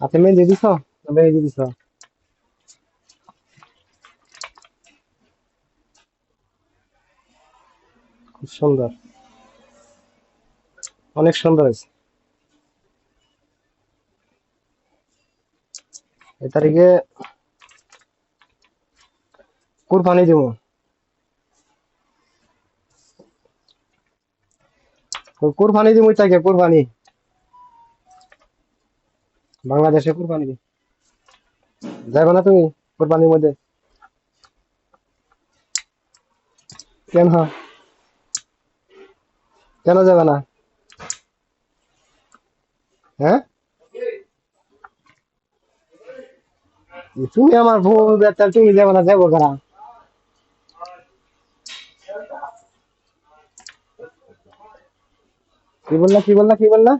হাতে মেহেন্দি দিছ? না মেহেন্দি দিছ? খুব সুন্দর, অনেক সুন্দর হয়েছে। এ তারিখে কুরবানি দিব। কুরবানি দিব তাকে, কুরবানি বাংলাদেশে কুরবানি দিব। যাবে না তুমি কুরবানির মধ্যে? কেন কেন যাবে না? হ্যাঁ, তুমি আমার বউ, বেতাল, তুমি যাবে না, যাবো কারা? কি বললা, কি বললা, কি বললা?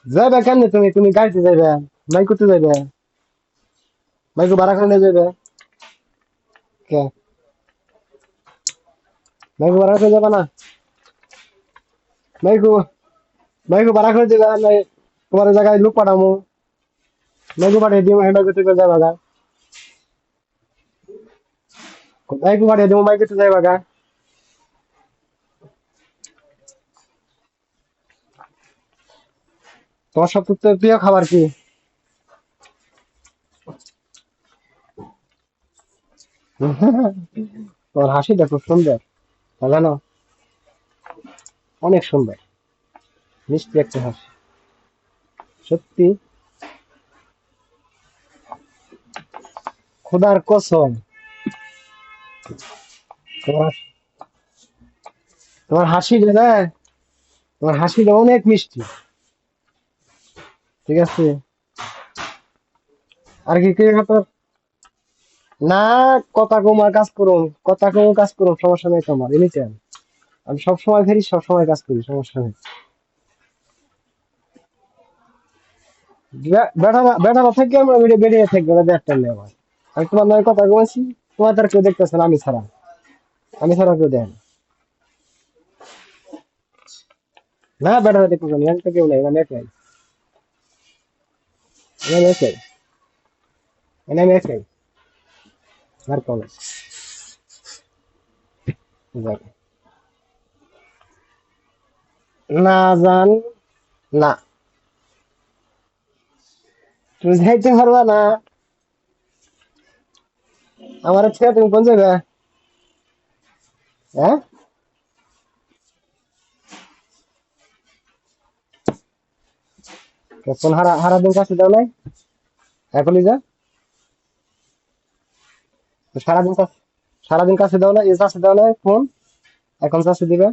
যাবে কেমনে তুমি? তুমি গাড়িতে যাবে, বাইক করতে যাবে, বাইক ভাড়া করে নিয়ে যাবে? কে? বাইক ভাড়া করে যাবে না? বাইক বাইক ভাড়া করে দিবে, নাই তোমার জায়গায় লোক পাঠামো, বাইক পাঠিয়ে দিব, হ্যাঁ বাইক করতে যাবে গা। বাইক পাঠিয়ে দিব, বাইক করতে যাবে গা। তোমার সবথেকে প্রিয় খাবার কি? তোমার হাসিটা খুব সুন্দর, তা জানো? অনেক সুন্দর, মিষ্টি একটা হাসি, সত্যি। খোদার কসম, তোমার তোমার হাসিটা না, তোমার হাসিটা অনেক মিষ্টি। ঠিক আছে, আর কি কি তোর? না, কথা কম আর কাজ করুন, কথা কম কাজ করুন, সমস্যা নেই তোমার, এনি টাইম। আমি সবসময় ফেরি, সবসময় কাজ করি, সমস্যা নেই। বেটা বেটা থেকে আমরা বেরিয়ে থাকবে না, দেখতে নেই আমার। আমি তোমার নয় কথা কমেছি, তোমার তার কেউ দেখতেছে না, আমি ছাড়া, আমি ছাড়া কেউ দেখে না। না, বেটা দেখতেছে না, এখানে তো কেউ নেই, মানে একাই, এখানে একাই, এখানে আমি একাই, আর কমে যাবে। না জান, না, তুমি যাইতে পারবা না। আমার ছেড়ে তুমি কোন যাবে? হ্যাঁ, ফোন হারা হারা দিন কাছে দাও নাই, এখনই যা। সারাদিন কাছে, সারাদিন কাছে দাও না, এ কাছে দাও না ফোন, এখন কাছে দিবে।